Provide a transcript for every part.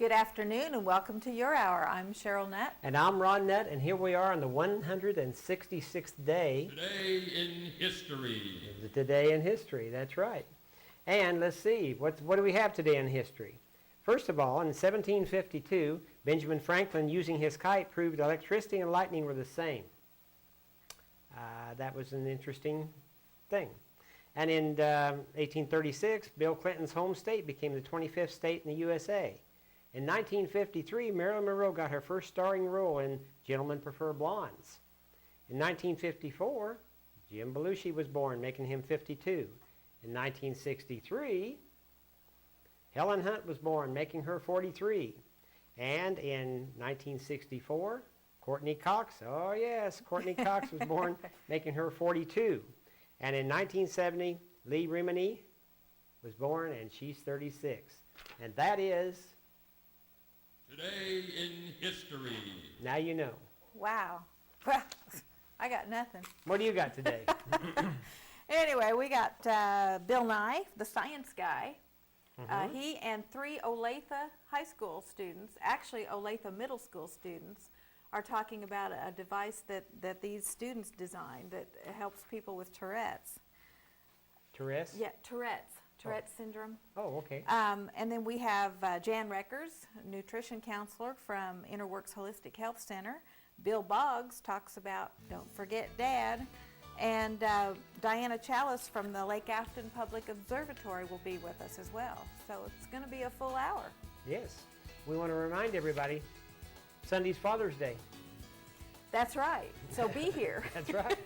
Good afternoon and welcome to Your Hour. I'm Cheryl Nutt. And I'm Ron Nutt, and here we are on the 166th day. Today in history. Today in history, that's right. And let's see, what do we have today in history? First of all, in 1752, Benjamin Franklin, using his kite, proved electricity and lightning were the same. That was an interesting thing. And in 1836, Bill Clinton's home state became the 25th state in the USA. In 1953, Marilyn Monroe got her first starring role in Gentlemen Prefer Blondes. In 1954, Jim Belushi was born, making him 52. In 1963, Helen Hunt was born, making her 43. And in 1964, Courtney Cox, oh yes, Courtney Cox was born, making her 42. And in 1970, Lee Remini was born, and she's 36. And that is... Today in history. Now you know. Wow. Well, I got nothing. What do you got today? Anyway, we got Bill Nye, the science guy. He and 3 Olathe High School students, actually Olathe Middle School students, are talking about a device that these students designed that helps people with Tourette's. Tourette's? Yeah, Tourette's syndrome. Oh, okay. And then we have Jan Reckers, nutrition counselor from Interworks Holistic Health Center. Bill Boggs talks about Don't Forget Dad. And Diana Chalice from the Lake Afton Public Observatory will be with us as well. So it's going to be a full hour. Yes. We want to remind everybody, Sunday's Father's Day. That's right. So be here. That's right.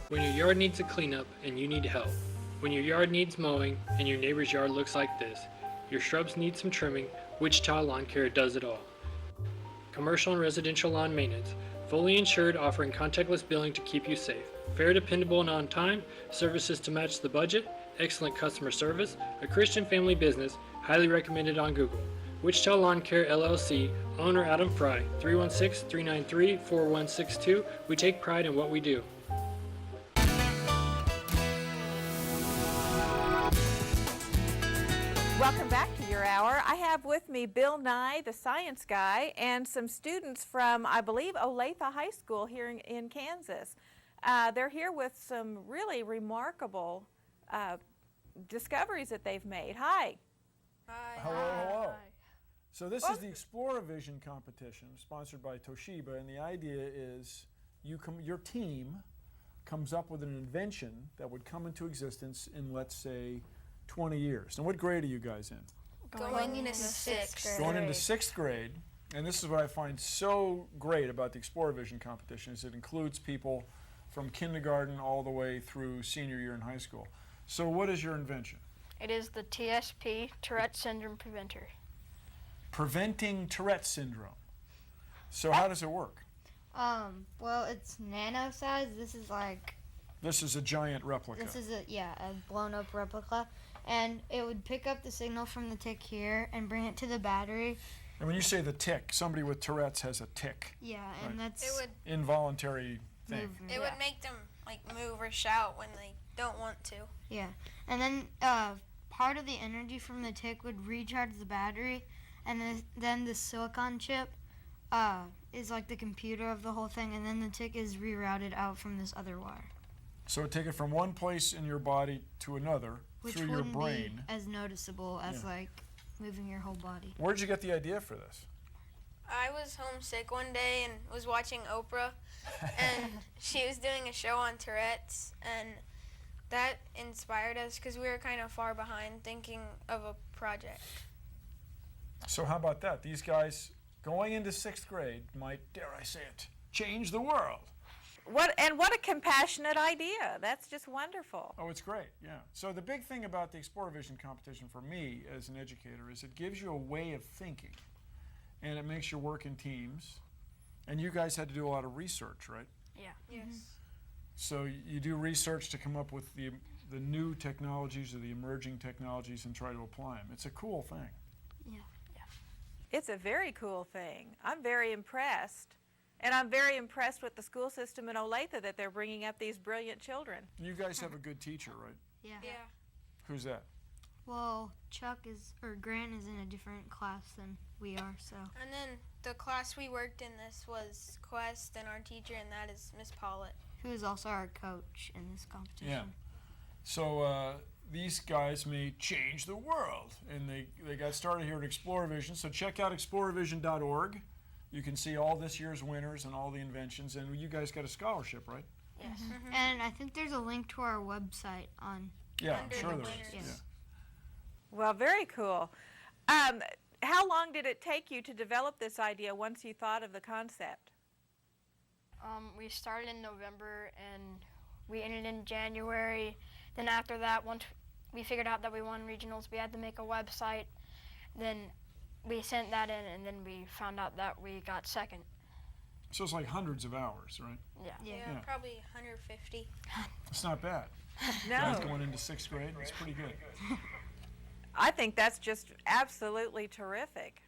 When your yard needs a cleanup and you need help. When your yard needs mowing and your neighbor's yard looks like this. Your shrubs need some trimming, Wichita Lawn Care does it all. Commercial and residential lawn maintenance. Fully insured, offering contactless billing to keep you safe. Fair, dependable, and on time. Services to match the budget. Excellent customer service. A Christian family business. Highly recommended on Google. Wichita Lawn Care LLC. Owner Adam Fry. 316-393-4162. We take pride in what we do. Welcome back to Your Hour. I have with me Bill Nye, the science guy, and some students from, I believe, Olathe High School here in Kansas. They're here with some really remarkable discoveries that they've made. Hi. Hi. Hello. So this is the Explore Vision competition sponsored by Toshiba, and the idea is your team comes up with an invention that would come into existence in, let's say, 20 years. And what grade are you guys in? Going into 6th grade. Going into 6th grade. And this is what I find so great about the Explore Vision competition is it includes people from kindergarten all the way through senior year in high school. So what is your invention? It is the TSP, Tourette Syndrome Preventer. Preventing Tourette syndrome. So how does it work? Well, it's nano size. This is a giant replica. This is a blown up replica. And it would pick up the signal from the tick here and bring it to the battery. And when you say the tick, somebody with Tourette's has a tick. Yeah, and Right. that's Involuntary thing. movement. It would make them like move or shout when they don't want to. Yeah, and then part of the energy from the tick would recharge the battery, and then the silicon chip is like the computer of the whole thing, and then the tick is rerouted out from this other wire. So it take it from one place in your body to another Which through your wouldn't brain. be as noticeable as like moving your whole body. Where'd you get the idea for this? I was homesick one day and was watching Oprah, and she was doing a show on Tourette's, and that inspired us because we were kind of far behind thinking of a project. So how about that? These guys going into 6th grade might, dare I say it, change the world. What a compassionate idea. That's just wonderful. Oh, it's great, yeah. So the big thing about the Explore Vision competition for me as an educator is it gives you a way of thinking, and it makes you work in teams. And you guys had to do a lot of research, right? Yeah. Yes. So you do research to come up with the new technologies or the emerging technologies and try to apply them. It's a cool thing. It's a very cool thing. I'm very impressed. And I'm very impressed with the school system in Olathe that they're bringing up these brilliant children. You guys have a good teacher, right? Yeah. Yeah. Who's that? Well, Grant is in a different class than we are, so. And then the class we worked in this was Quest, and our teacher and that is Miss Pollitt. Who is also our coach in this competition. Yeah. So these guys may change the world, and they got started here at Exploravision. So check out exploravision.org. You can see all this year's winners and all the inventions, and you guys got a scholarship, right? Yes. And I think there's a link to our website on. Yeah, Under sure the there winners. is. Yes. Yeah. Well, very cool. How long did it take you to develop this idea once you thought of the concept? We started in November and we ended in January. Then after that, once we figured out that we won regionals, we had to make a website. Then we sent that in, and then we found out that we got second. So it's like hundreds of hours, right? Yeah. Yeah, Yeah. probably 150. It's not bad. No. Guys going into 6th grade, it's pretty good. I think that's just absolutely terrific.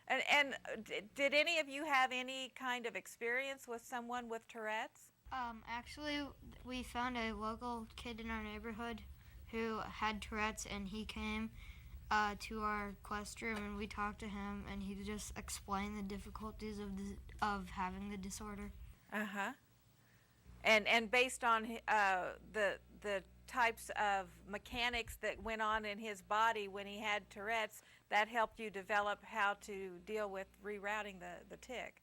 And did any of you have any kind of experience with someone with Tourette's? Actually, we found a local kid in our neighborhood who had Tourette's, and he came to our quest room, and we talked to him, and he just explained the difficulties of having the disorder. Uh-huh. And based on the types of mechanics that went on in his body when he had Tourette's, that helped you develop how to deal with rerouting the tick.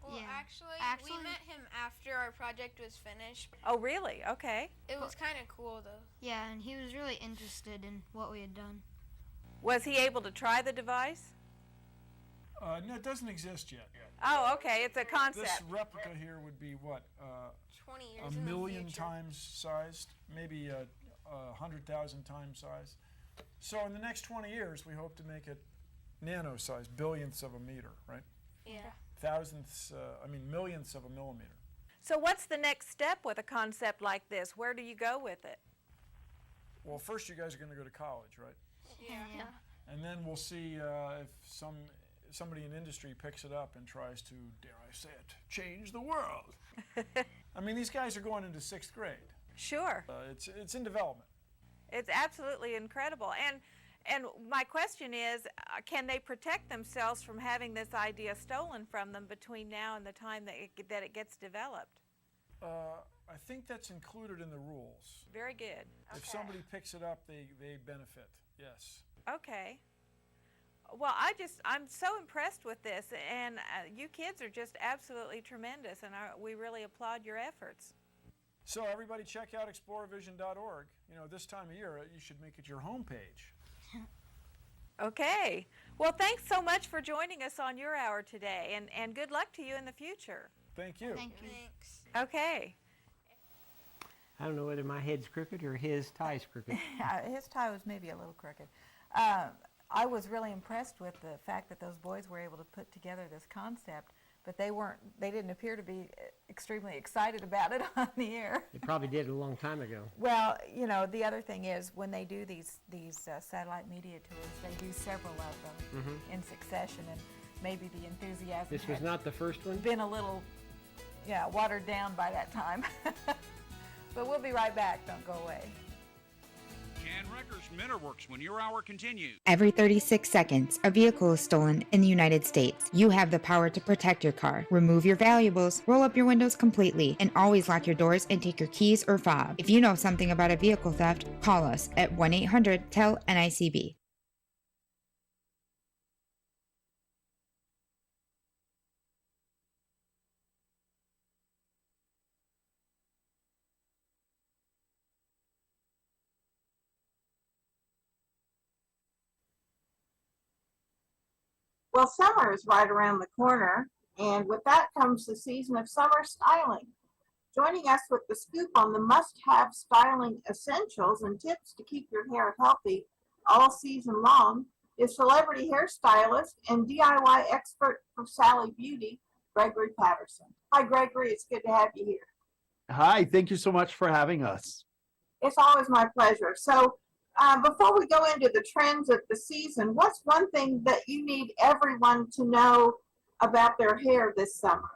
Well, Yeah. actually, we met him after our project was finished. Oh, really? Okay. It was kind of cool, though. Yeah, and he was really interested in what we had done. Was he able to try the device? No, it doesn't exist yet. Oh, okay. It's a This concept. replica here would be what? 20 years A in the million future. times sized, maybe 100,000 times sized. So in the next 20 years, we hope to make it nano-sized, billionths of a meter, right? Yeah. Millionths of a millimeter. So what's the next step with a concept like this? Where do you go with it? Well, first you guys are going to go to college, right? Yeah. And then we'll see if somebody in industry picks it up and tries to, dare I say it, change the world. I mean, these guys are going into 6th grade. Sure. It's in development. It's absolutely incredible. And my question is, can they protect themselves from having this idea stolen from them between now and the time that it gets developed? I think that's included in the rules. Very good. If somebody picks it up, they benefit, yes. Okay. Well, I'm so impressed with this, and you kids are just absolutely tremendous, and we really applaud your efforts. So everybody check out exploravision.org. You know, this time of year, you should make it your homepage. Okay. Well, thanks so much for joining us on your hour today, and good luck to you in the future. Thank you. Thank you. Thanks. Okay. I don't know whether my head's crooked or his tie's crooked. His tie was maybe a little crooked. I was really impressed with the fact that those boys were able to put together this concept, but they didn't appear to be extremely excited about it on the air. They probably did a long time ago. Well, you know, the other thing is when they do these satellite media tours, they do several of them in succession, and maybe the enthusiasm This was had not the first one? been a little, watered down by that time. But we'll be right back. Don't go away. Jan Recker's Minterworks when your hour continues. Every 36 seconds, a vehicle is stolen in the United States. You have the power to protect your car. Remove your valuables, roll up your windows completely, and always lock your doors and take your keys or fob. If you know something about a vehicle theft, call us at 1-800-TEL-NICB. Well, summer is right around the corner, and with that comes the season of summer styling. Joining us with the scoop on the must-have styling essentials and tips to keep your hair healthy all season long is celebrity hairstylist and DIY expert for Sally Beauty, Gregory Patterson. Hi, Gregory. It's good to have you here. Hi, thank you so much for having us. It's always my pleasure. So before we go into the trends of the season, what's one thing that you need everyone to know about their hair this summer?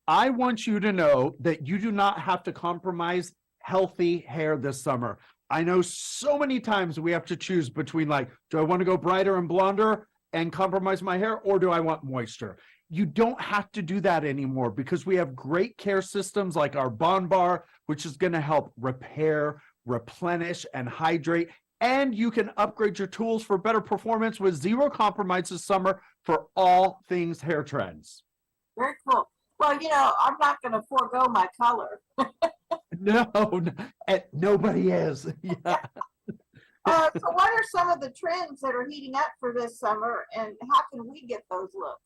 I want you to know that you do not have to compromise healthy hair this summer. I know so many times we have to choose between like, do I want to go brighter and blonder and compromise my hair, or do I want moisture? You don't have to do that anymore because we have great care systems like our Bond Bar, which is going to help repair, replenish, and hydrate. And you can upgrade your tools for better performance with zero compromise this summer for all things hair trends. Very cool. Well, I'm not going to forego my color. No, nobody is. Yeah. So what are some of the trends that are heating up for this summer, and how can we get those looks?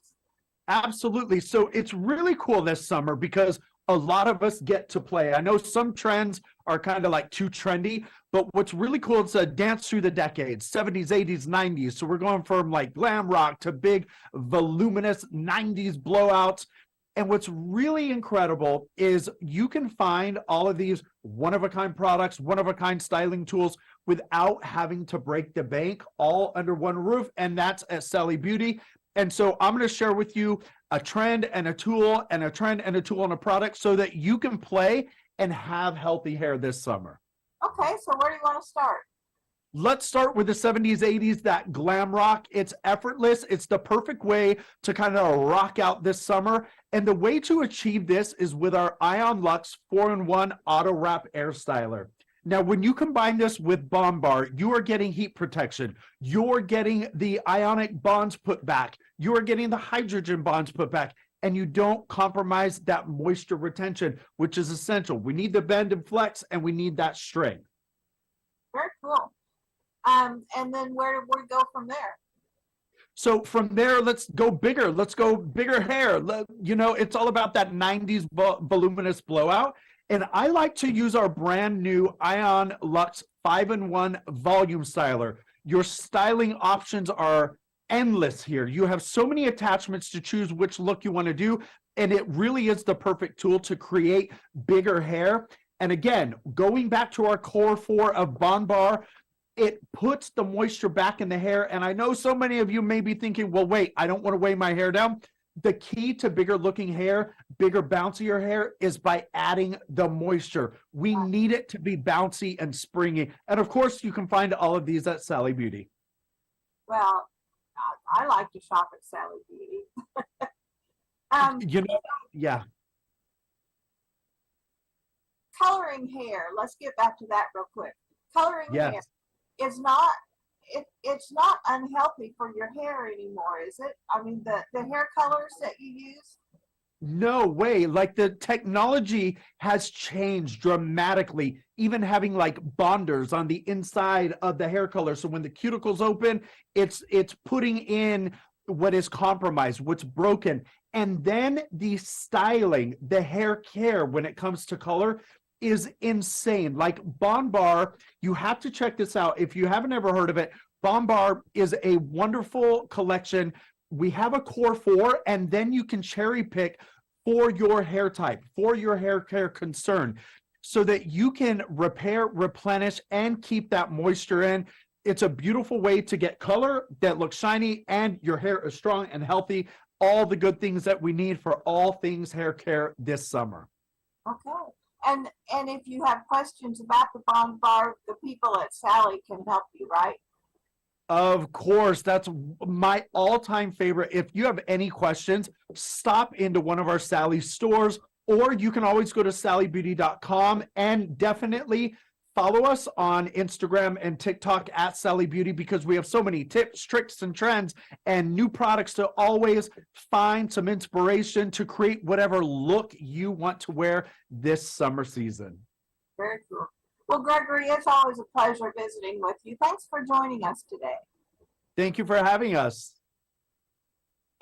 Absolutely. So it's really cool this summer because a lot of us get to play. I know some trends are kind of like too trendy, but what's really cool is a dance through the decades, 70s, 80s, 90s. So we're going from like glam rock to big voluminous 90s blowouts. And what's really incredible is you can find all of these one-of-a-kind products, one-of-a-kind styling tools without having to break the bank, all under one roof, and that's at Sally Beauty. And so I'm going to share with you a trend and a tool and a trend and a tool and a product so that you can play and have healthy hair this summer. Okay, so where do you want to start? Let's start with the 70s, 80s, that glam rock. It's effortless. It's the perfect way to kind of rock out this summer. And the way to achieve this is with our Ion Luxe 4-in-1 Auto Wrap Air Styler. Now, when you combine this with Bond Bar, you are getting heat protection. You're getting the ionic bonds put back. You're getting the hydrogen bonds put back. And you don't compromise that moisture retention, which is essential. We need the bend and flex, and we need that strength. Very cool. And then where do we go from there? So from there, let's go bigger. Let's go bigger hair. It's all about that 90s voluminous blowout. And I like to use our brand new Ion Luxe 5-in-1 Volume Styler. Your styling options are endless here. You have so many attachments to choose which look you want to do. And it really is the perfect tool to create bigger hair. And again, going back to our core 4 of Bond Bar, it puts the moisture back in the hair. And I know so many of you may be thinking, well, wait, I don't want to weigh my hair down. The key to bigger looking hair, bigger bouncier hair is by adding the moisture. We need it to be bouncy and springy. And of course, you can find all of these at Sally Beauty. Well, I like to shop at Sally Beauty. Yeah. Coloring hair. Let's get back to that real quick. Coloring Yes. hair is not it's not unhealthy for your hair anymore, is it? I mean, the hair colors that you use. No way. Like the technology has changed dramatically, even having like bonders on the inside of the hair color. So when the cuticles open, it's putting in what is compromised, what's broken. And then the styling, the hair care when it comes to color is insane. Like Bond Bar, you have to check this out. If you haven't ever heard of it, Bond Bar is a wonderful collection. We have a core 4, and then you can cherry pick for your hair type, for your hair care concern, so that you can repair, replenish, and keep that moisture in. It's a beautiful way to get color that looks shiny and your hair is strong and healthy. All the good things that we need for all things hair care this summer. Okay. And if you have questions about the Bond Bar, the people at Sally can help you, right? Of course, that's my all-time favorite. If you have any questions, stop into one of our Sally stores, or you can always go to sallybeauty.com and definitely follow us on Instagram and TikTok at Sally Beauty, because we have so many tips, tricks, and trends and new products to always find some inspiration to create whatever look you want to wear this summer season. Very cool. Well, Gregory, it's always a pleasure visiting with you. Thanks for joining us today. Thank you for having us.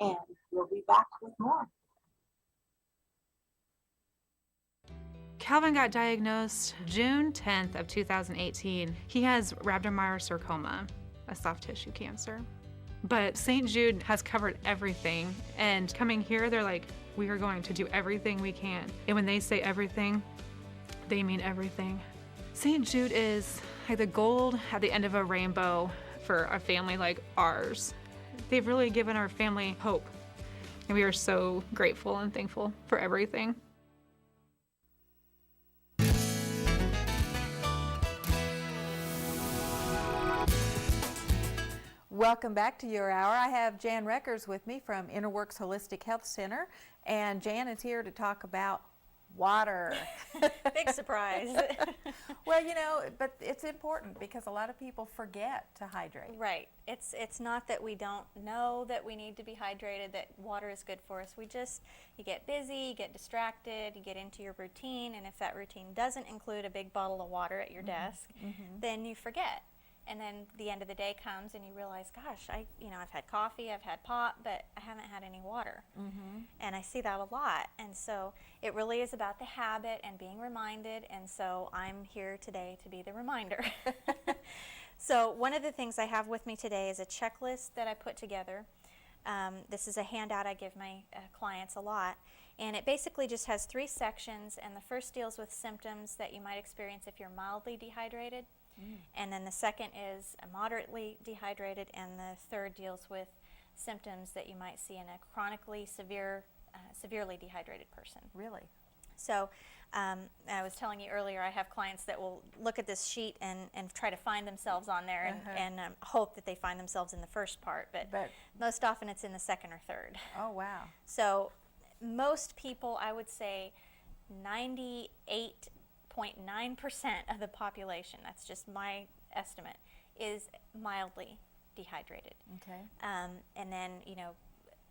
And we'll be back with more. Calvin got diagnosed June 10th of 2018. He has rhabdomyosarcoma, a soft tissue cancer. But St. Jude has covered everything. And coming here, they're like, we are going to do everything we can. And when they say everything, they mean everything. St. Jude is like the gold at the end of a rainbow for a family like ours. They've really given our family hope. And we are so grateful and thankful for everything. Welcome back to Your Hour. I have Jan Reckers with me from Interworks Holistic Health Center, and Jan is here to talk about water. Big surprise. Well, you know, but it's important because a lot of people forget to hydrate. Right. It's not that we don't know that we need to be hydrated, that water is good for us. You get busy, you get distracted, you get into your routine, and if that routine doesn't include a big bottle of water at your desk, then you forget. And then the end of the day comes and you realize, gosh, I've had coffee, I've had pop, but I haven't had any water. And I see that a lot. And so it really is about the habit and being reminded. And so I'm here today to be the reminder. So one of the things I have with me today is a checklist that I put together. This is a handout I give my clients a lot. And it basically just has 3 sections. And the first deals with symptoms that you might experience if you're mildly dehydrated. And then the second is moderately dehydrated, and the third deals with symptoms that you might see in a chronically severely dehydrated person. Really? So I was telling you earlier, I have clients that will look at this sheet and try to find themselves on there and hope that they find themselves in the first part, but most often it's in the second or third. Oh, wow. So most people, I would say 98.9% of the population, that's just my estimate, is mildly dehydrated. Okay. And then,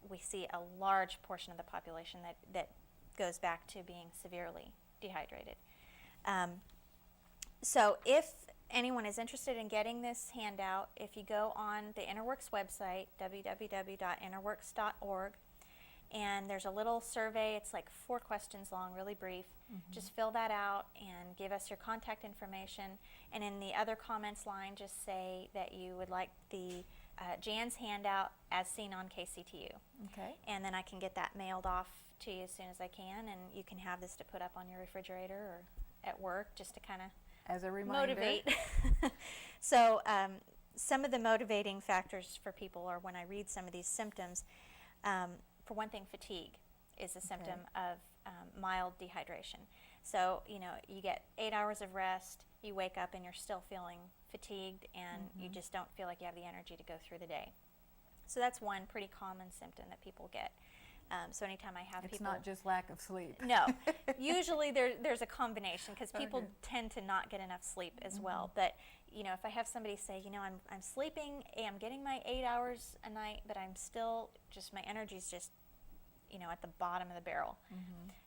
we see a large portion of the population that goes back to being severely dehydrated. So if anyone is interested in getting this handout, if you go on the Interworks website, www.interworks.org, and there's a little survey, it's like 4 questions long, really brief. Just fill that out and give us your contact information. And in the other comments line, just say that you would like the Jan's handout as seen on KCTU. Okay. And then I can get that mailed off to you as soon as I can, and you can have this to put up on your refrigerator or at work just to kind of as a reminder. Motivate. So some of the motivating factors for people are when I read some of these symptoms. For one thing, fatigue is a symptom of mild dehydration. So, you get 8 hours of rest, you wake up and you're still feeling fatigued, and you just don't feel like you have the energy to go through the day. So that's one pretty common symptom that people get. So anytime I have It's people... not just lack of sleep. No. Usually there's a combination, because people tend to not get enough sleep as well. But, if I have somebody say, I'm sleeping, I'm getting my 8 hours a night, but I'm still just, my energy's just, at the bottom of the barrel.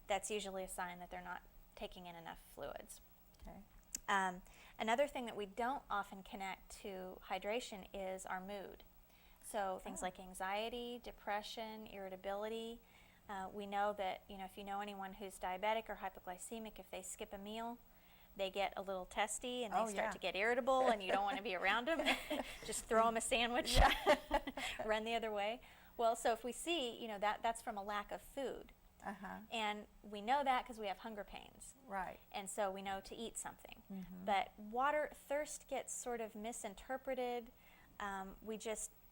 That's usually a sign that they're not taking in enough fluids. Okay. Another thing that we don't often connect to hydration is our mood. So things like anxiety, depression, irritability. We know that, if you know anyone who's diabetic or hypoglycemic, if they skip a meal, they get a little testy and they start to get irritable, and you don't want to be around them. Just throw them a sandwich, run the other way. Well, so if we see, that's from a lack of food. And we know that because we have hunger pains. Right. And so we know to eat something. But thirst gets sort of misinterpreted.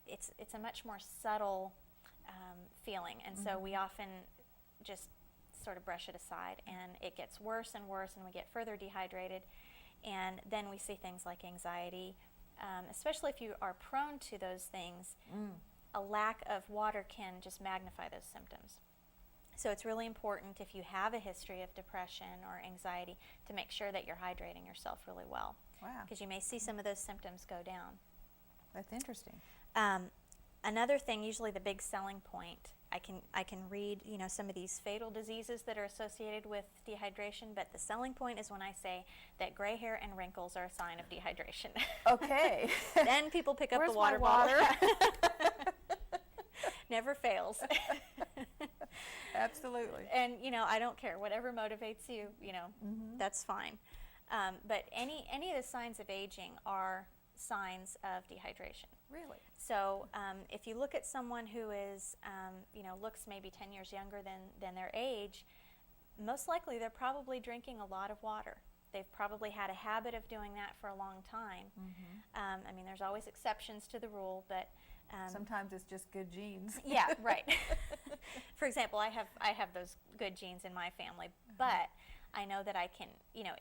It's a much more subtle feeling, and so we often just sort of brush it aside, and it gets worse and worse, and we get further dehydrated, and then we see things like anxiety, especially if you are prone to those things. A lack of water can just magnify those symptoms. So it's really important, if you have a history of depression or anxiety, to make sure that you're hydrating yourself really well. Wow. Because you may see some of those symptoms go down. That's interesting. Another thing, usually the big selling point, I can read, some of these fatal diseases that are associated with dehydration, but the selling point is when I say that gray hair and wrinkles are a sign of dehydration. Okay. Then people pick up Where's the water my water? bottle. Never fails. Absolutely. And, I don't care. Whatever motivates you, that's fine. But any of the signs of aging are signs of dehydration. Really? So if you look at someone who is, looks maybe 10 years younger than their age, most likely they're probably drinking a lot of water. They've probably had a habit of doing that for a long time. I mean, there's always exceptions to the rule, but Sometimes it's just good genes. Yeah, right. For example, I have those good genes in my family, but I know that I can,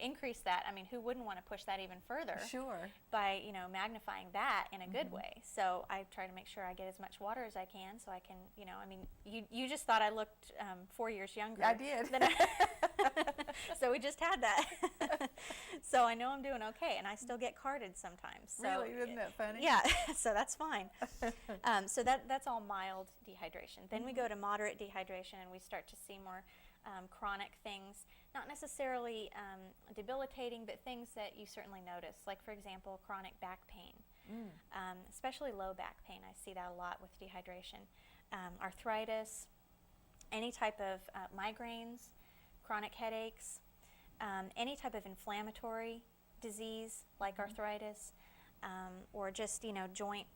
increase that. I mean, who wouldn't want to push that even further? Sure. By, magnifying that in a good way. So I try to make sure I get as much water as I can, so I can, you just thought I looked 4 years younger. I did. So we just had that. So I know I'm doing okay, and I still get carded sometimes. So, really? Isn't that funny? Yeah, so that's fine. So that's all mild dehydration. Then we go to moderate dehydration, and we start to see more chronic things, not necessarily debilitating, but things that you certainly notice, like, for example, chronic back pain, especially low back pain. I see that a lot with dehydration. Arthritis, any type of migraines, chronic headaches, any type of inflammatory disease like arthritis, or just, joint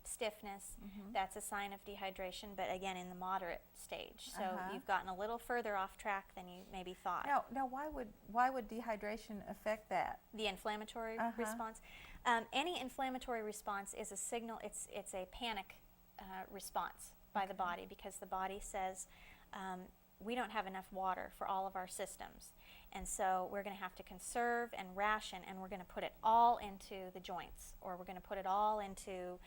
stiffness, that's a sign of dehydration, but again in the moderate stage. So you've gotten a little further off track than you maybe thought. Now why would dehydration affect that? The inflammatory response. Any inflammatory response is a signal. It's a panic response by the body, because the body says we don't have enough water for all of our systems, and so we're going to have to conserve and ration, and we're going to put it all into the joints, or we're going to put it all into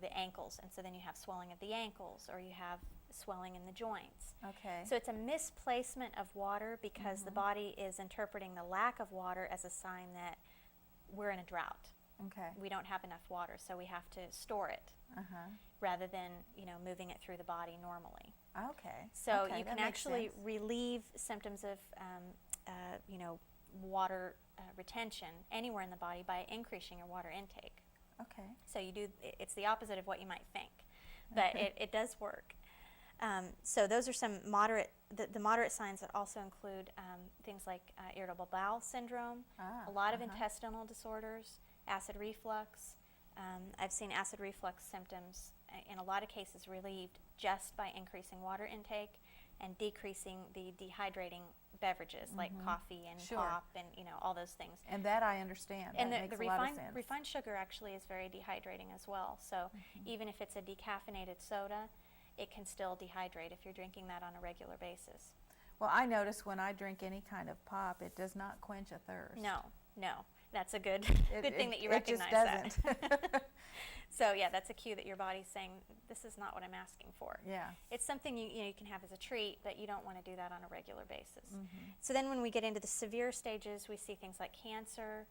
the ankles, and so then you have swelling of the ankles, or you have swelling in the joints. Okay. So it's a misplacement of water, because the body is interpreting the lack of water as a sign that we're in a drought. Okay. We don't have enough water, so we have to store it rather than moving it through the body normally. Okay. So okay, you can actually relieve symptoms of water retention anywhere in the body by increasing your water intake. Okay. So it's the opposite of what you might think, but it does work. So those are some the moderate signs that also include things like irritable bowel syndrome, a lot of intestinal disorders, acid reflux. I've seen acid reflux symptoms in a lot of cases relieved just by increasing water intake and decreasing the dehydrating beverages like coffee and pop and all those things. And that I understand. And that the makes a lot of sense. refined sugar actually is very dehydrating as well. So even if it's a decaffeinated soda, it can still dehydrate if you're drinking that on a regular basis. Well, I notice when I drink any kind of pop, it does not quench a thirst. No. That's a good thing that you recognize it just doesn't. that. So yeah, that's a cue that your body's saying, this is not what I'm asking for. Yeah. It's something you can have as a treat, but you don't want to do that on a regular basis. So then when we get into the severe stages, we see things like cancer,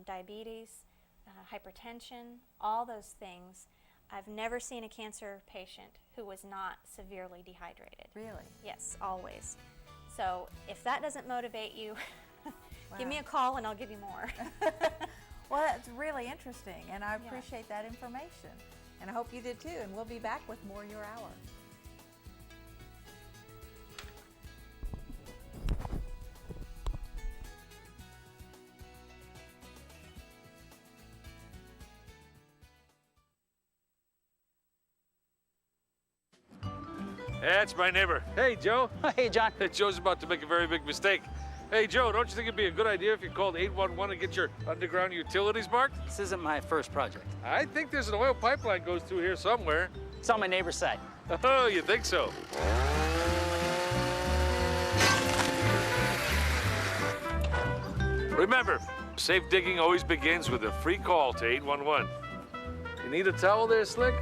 diabetes, hypertension, all those things. I've never seen a cancer patient who was not severely dehydrated. Really? Yes, always. So if that doesn't motivate you, Wow. give me a call and I'll give you more. Well, that's really interesting, and I appreciate that information. And I hope you did too, and we'll be back with more Your Hour. That's my neighbor. Hey, Joe. Hey, John. Joe's about to make a very big mistake. Hey, Joe, don't you think it'd be a good idea if you called 811 and get your underground utilities marked? This isn't my first project. I think there's an oil pipeline goes through here somewhere. It's on my neighbor's side. Oh, you think so? Remember, safe digging always begins with a free call to 811. You need a towel there, Slick?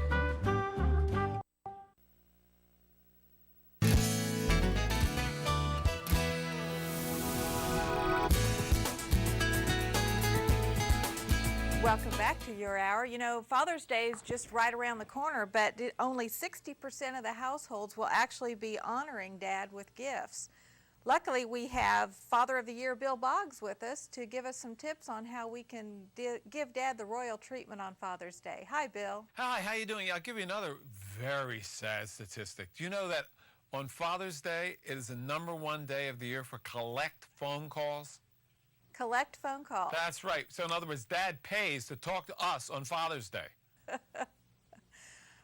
Welcome back to Your Hour. You know, Father's Day is just right around the corner, but only 60% of the households will actually be honoring Dad with gifts. Luckily, we have Father of the Year Bill Boggs with us to give us some tips on how we can give Dad the royal treatment on Father's Day. Hi, Bill. Hi, how you doing? I'll give you another very sad statistic. Do you know that on Father's Day, it is the #1 day of the year for collect phone calls? Collect phone calls. That's right. So in other words, Dad pays to talk to us on Father's Day.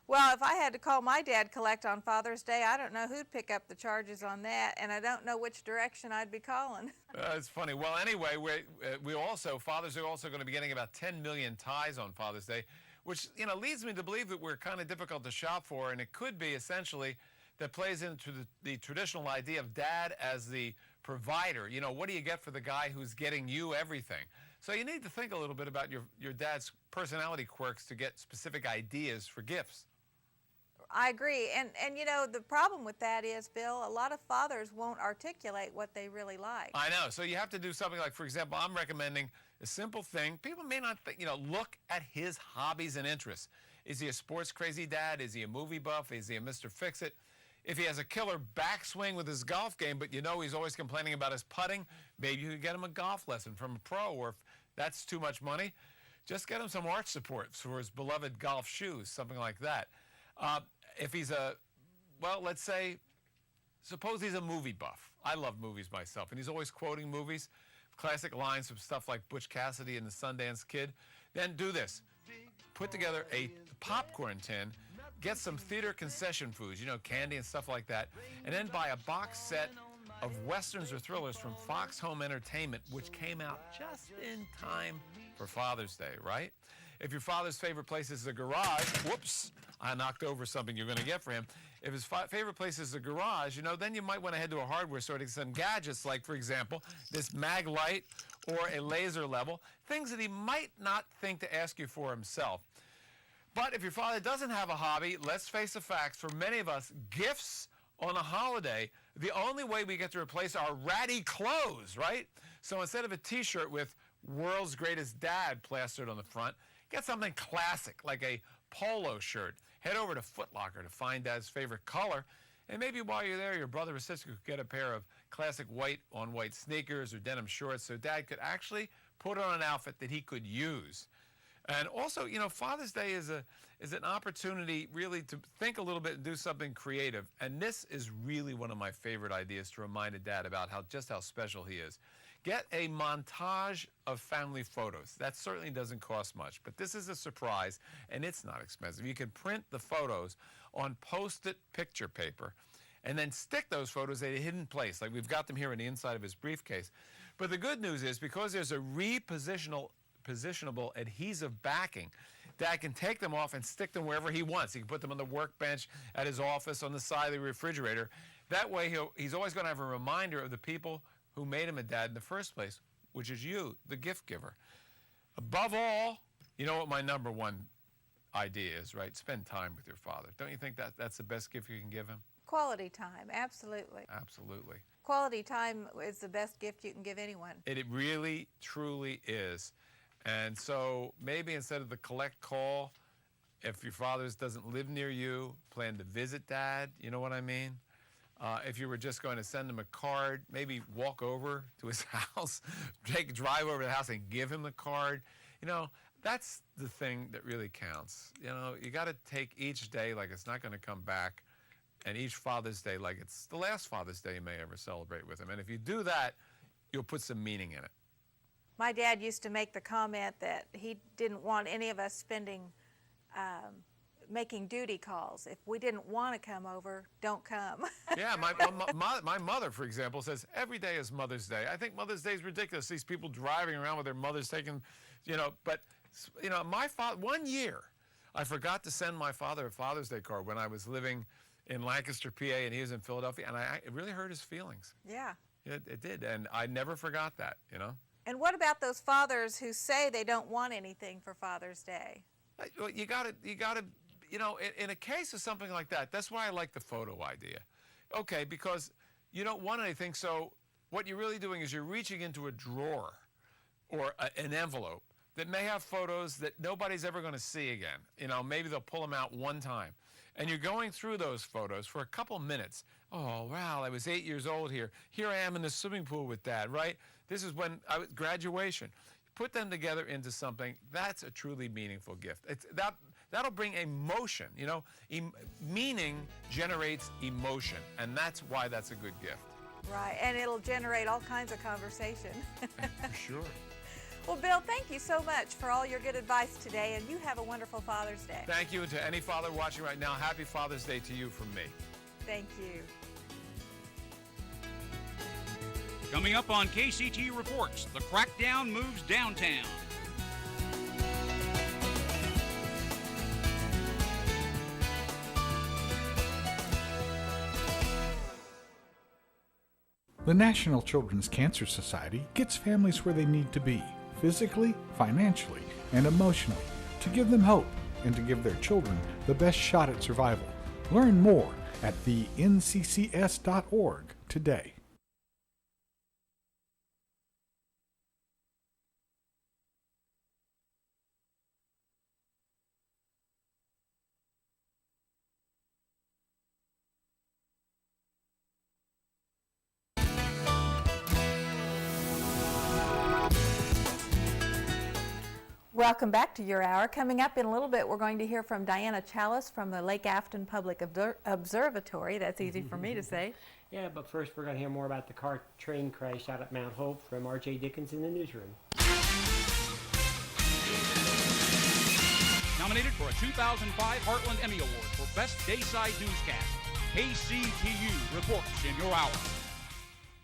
Well, if I had to call my dad collect on Father's Day, I don't know who'd pick up the charges on that, and I don't know which direction I'd be calling. It's funny. Well, anyway, Fathers are also going to be getting about 10 million ties on Father's Day, which, leads me to believe that we're kind of difficult to shop for, and it could be essentially that plays into the traditional idea of dad as the provider. What do you get for the guy who's getting you everything? So you need to think a little bit about your dad's personality quirks to get specific ideas for gifts. I agree. And the problem with that is, Bill, a lot of fathers won't articulate what they really like. I know. So you have to do something like, for example, I'm recommending a simple thing. People may not think, look at his hobbies and interests. Is he a sports crazy dad? Is he a movie buff? Is he a Mr. Fix-It? If he has a killer backswing with his golf game, but he's always complaining about his putting, maybe you could get him a golf lesson from a pro, or if that's too much money, just get him some arch support for his beloved golf shoes, something like that. If he's suppose he's a movie buff. I love movies myself, and he's always quoting movies, classic lines from stuff like Butch Cassidy and the Sundance Kid. Then do this. Put together a popcorn tin, get some theater concession foods, candy and stuff like that, and then buy a box set of westerns or thrillers from Fox Home Entertainment, which came out just in time for Father's Day, right? If your father's favorite place is the garage, whoops, I knocked over something you're going to get for him. If his favorite place is the garage, then you might want to head to a hardware store to get some gadgets, like, for example, this mag light or a laser level, things that he might not think to ask you for himself. But if your father doesn't have a hobby, let's face the facts, for many of us, gifts on a holiday, the only way we get to replace our ratty clothes, right? So instead of a t-shirt with "World's Greatest Dad" plastered on the front, get something classic, like a polo shirt. Head over to Foot Locker to find Dad's favorite color, and maybe while you're there, your brother or sister could get a pair of classic white-on-white sneakers or denim shorts, so Dad could actually put on an outfit that he could use. And also, Father's Day is an opportunity really to think a little bit and do something creative. And this is really one of my favorite ideas to remind a dad about just how special he is. Get a montage of family photos. That certainly doesn't cost much, but this is a surprise, and it's not expensive. You can print the photos on Post-it picture paper and then stick those photos at a hidden place, like we've got them here on the inside of his briefcase. But the good news is, because there's a positionable adhesive backing, Dad can take them off and stick them wherever he wants. He can put them on the workbench, at his office, on the side of the refrigerator. That way he's always going to have a reminder of the people who made him a dad in the first place, which is you, the gift giver. Above all, you know what my number one idea is, right? Spend time with your father. Don't you think that's the best gift you can give him? Quality time, absolutely. Absolutely. Quality time is the best gift you can give anyone. It really, truly is. And so maybe instead of the collect call, if your father doesn't live near you, plan to visit Dad, you know what I mean? If you were just going to send him a card, maybe walk over to his house, drive over to the house and give him the card. That's the thing that really counts. You got to take each day like it's not going to come back, and each Father's Day like it's the last Father's Day you may ever celebrate with him. And if you do that, you'll put some meaning in it. My dad used to make the comment that he didn't want any of us making duty calls. If we didn't want to come over, don't come. Yeah, my mother, for example, says every day is Mother's Day. I think Mother's Day is ridiculous. These people driving around with their mothers taking, but my father, one year, I forgot to send my father a Father's Day card when I was living in Lancaster, PA, and he was in Philadelphia, and it really hurt his feelings. Yeah. It did, and I never forgot that, And what about those fathers who say they don't want anything for Father's Day? You gotta, in a case of something like that, that's why I like the photo idea. Okay, because you don't want anything, so what you're really doing is you're reaching into a drawer or an envelope that may have photos that nobody's ever going to see again. Maybe they'll pull them out one time. And you're going through those photos for a couple minutes. Oh, wow, I was 8 years old here. Here I am in the swimming pool with Dad, right? This is when I was graduation. Put them together into something. That's a truly meaningful gift. That'll bring emotion. Meaning generates emotion, and that's why that's a good gift. Right, and it'll generate all kinds of conversation. For sure. Well, Bill, thank you so much for all your good advice today, and you have a wonderful Father's Day. Thank you, and to any father watching right now, happy Father's Day to you from me. Thank you. Coming up on KCTU Reports, the crackdown moves downtown. The National Children's Cancer Society gets families where they need to be, physically, financially, and emotionally, to give them hope and to give their children the best shot at survival. Learn more at thenccs.org today. Welcome back to Your Hour. Coming up in a little bit, we're going to hear from Diana Chalice from the Lake Afton Public Observatory. That's easy for me to say. Yeah, but first we're going to hear more about the car train crash out at Mount Hope from R.J. Dickens in the newsroom. Nominated for a 2005 Heartland Emmy Award for Best Dayside Newscast, KCTU reports in Your Hour.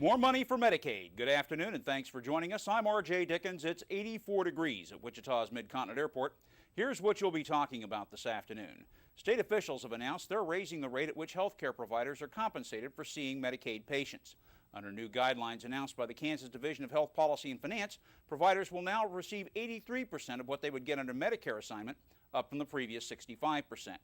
More money for Medicaid. Good afternoon and thanks for joining us. I'm R.J. Dickens. It's 84 degrees at Wichita's Mid-Continent Airport. Here's what you'll be talking about this afternoon. State officials have announced they're raising the rate at which healthcare providers are compensated for seeing Medicaid patients. Under new guidelines announced by the Kansas Division of Health Policy and Finance, providers will now receive 83% of what they would get under Medicare assignment, up from the previous 65%.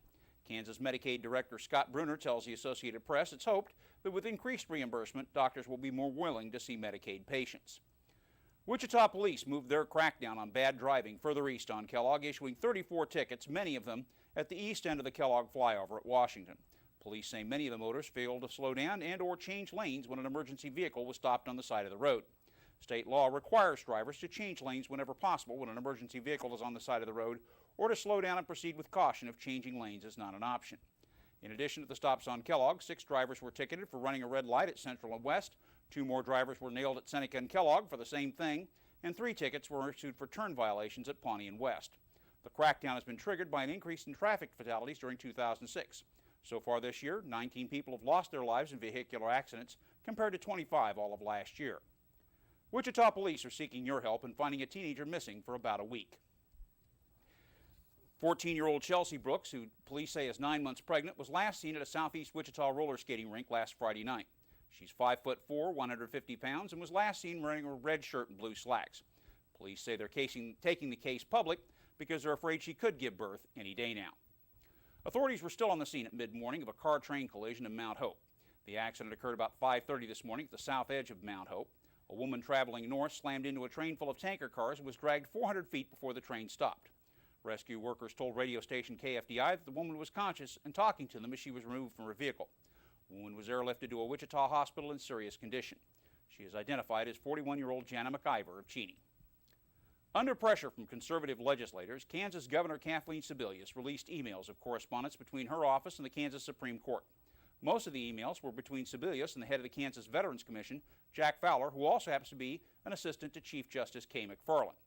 Kansas Medicaid Director Scott Bruner tells the Associated Press it's hoped that with increased reimbursement, doctors will be more willing to see Medicaid patients. Wichita police moved their crackdown on bad driving further east on Kellogg, issuing 34 tickets, many of them at the east end of the Kellogg flyover at Washington. Police say many of the motorists failed to slow down and or change lanes when an emergency vehicle was stopped on the side of the road. State law requires drivers to change lanes whenever possible when an emergency vehicle is on the side of the road, or to slow down and proceed with caution if changing lanes is not an option. In addition to the stops on Kellogg, 6 drivers were ticketed for running a red light at Central and West, 2 more drivers were nailed at Seneca and Kellogg for the same thing, and 3 tickets were issued for turn violations at Pawnee and West. The crackdown has been triggered by an increase in traffic fatalities during 2006. So far this year, 19 people have lost their lives in vehicular accidents, compared to 25 all of last year. Wichita police are seeking your help in finding a teenager missing for about a week. 14-year-old Chelsea Brooks, who police say is 9 months pregnant, was last seen at a southeast Wichita roller skating rink last Friday night. She's 5'4", 150 pounds, and was last seen wearing a red shirt and blue slacks. Police say they're taking the case public because they're afraid she could give birth any day now. Authorities were still on the scene at mid-morning of a car-train collision in Mount Hope. The accident occurred about 5:30 this morning at the south edge of Mount Hope. A woman traveling north slammed into a train full of tanker cars and was dragged 400 feet before the train stopped. Rescue workers told radio station KFDI that the woman was conscious and talking to them as she was removed from her vehicle. The woman was airlifted to a Wichita hospital in serious condition. She is identified as 41-year-old Jana McIver of Cheney. Under pressure from conservative legislators, Kansas Governor Kathleen Sebelius released emails of correspondence between her office and the Kansas Supreme Court. Most of the emails were between Sebelius and the head of the Kansas Veterans Commission, Jack Fowler, who also happens to be an assistant to Chief Justice Kay McFarland.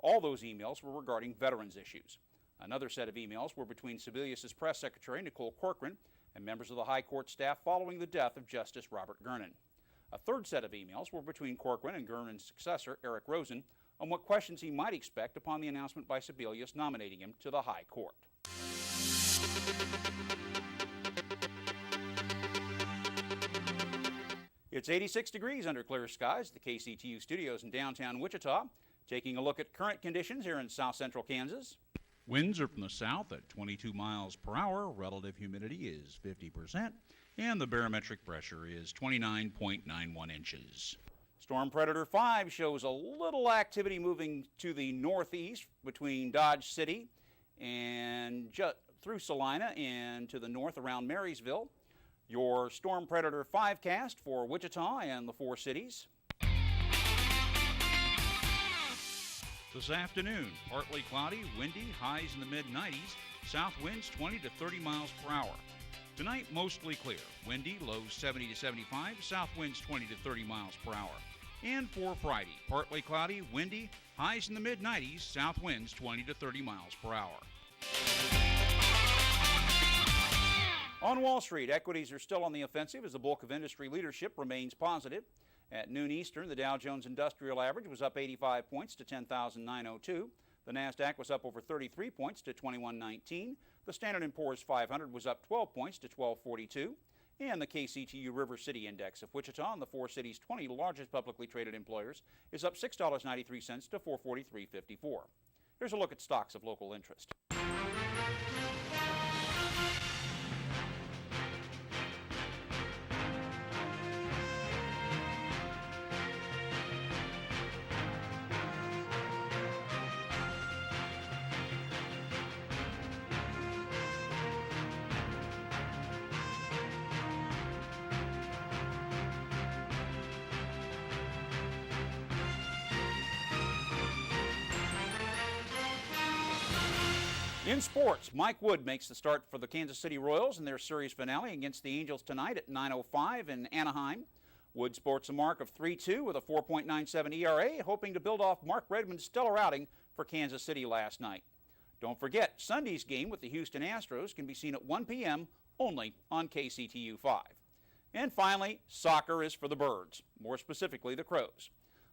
All those emails were regarding veterans issues. Another set of emails were between Sebelius's press secretary, Nicole Corcoran, and members of the High Court staff following the death of Justice Robert Gernon. A third set of emails were between Corcoran and Gernon's successor, Eric Rosen, on what questions he might expect upon the announcement by Sebelius nominating him to the High Court. It's 86 degrees under clear skies at the KCTU studios in downtown Wichita. Taking a look at current conditions here in south central Kansas. Winds are from the south at 22 miles per hour. Relative humidity is 50%, and the barometric pressure is 29.91 inches. Storm Predator 5 shows a little activity moving to the northeast between Dodge City and through Salina and to the north around Marysville. Your Storm Predator 5 cast for Wichita and the 4 cities. This afternoon, partly cloudy, windy, highs in the mid-90s, south winds 20 to 30 miles per hour. Tonight, mostly clear, windy, lows 70 to 75, south winds 20 to 30 miles per hour. And for Friday, partly cloudy, windy, highs in the mid-90s, south winds 20 to 30 miles per hour. On Wall Street, equities are still on the offensive as the bulk of industry leadership remains positive. At noon Eastern, the Dow Jones Industrial Average was up 85 points to 10,902. The NASDAQ was up over 33 points to 2119. The Standard & Poor's 500 was up 12 points to 1242. And the KCTU River City Index of Wichita and the four cities' 20 largest publicly traded employers is up $6.93 to $443.54. Here's a look at stocks of local interest. In sports, Mike Wood makes the start for the Kansas City Royals in their series finale against the Angels tonight at 9:05 in Anaheim. Wood sports a mark of 3-2 with a 4.97 ERA, hoping to build off Mark Redman's stellar outing for Kansas City last night. Don't forget, Sunday's game with the Houston Astros can be seen at 1 p.m. only on KCTU5. And finally, soccer is for the birds, more specifically the Crows.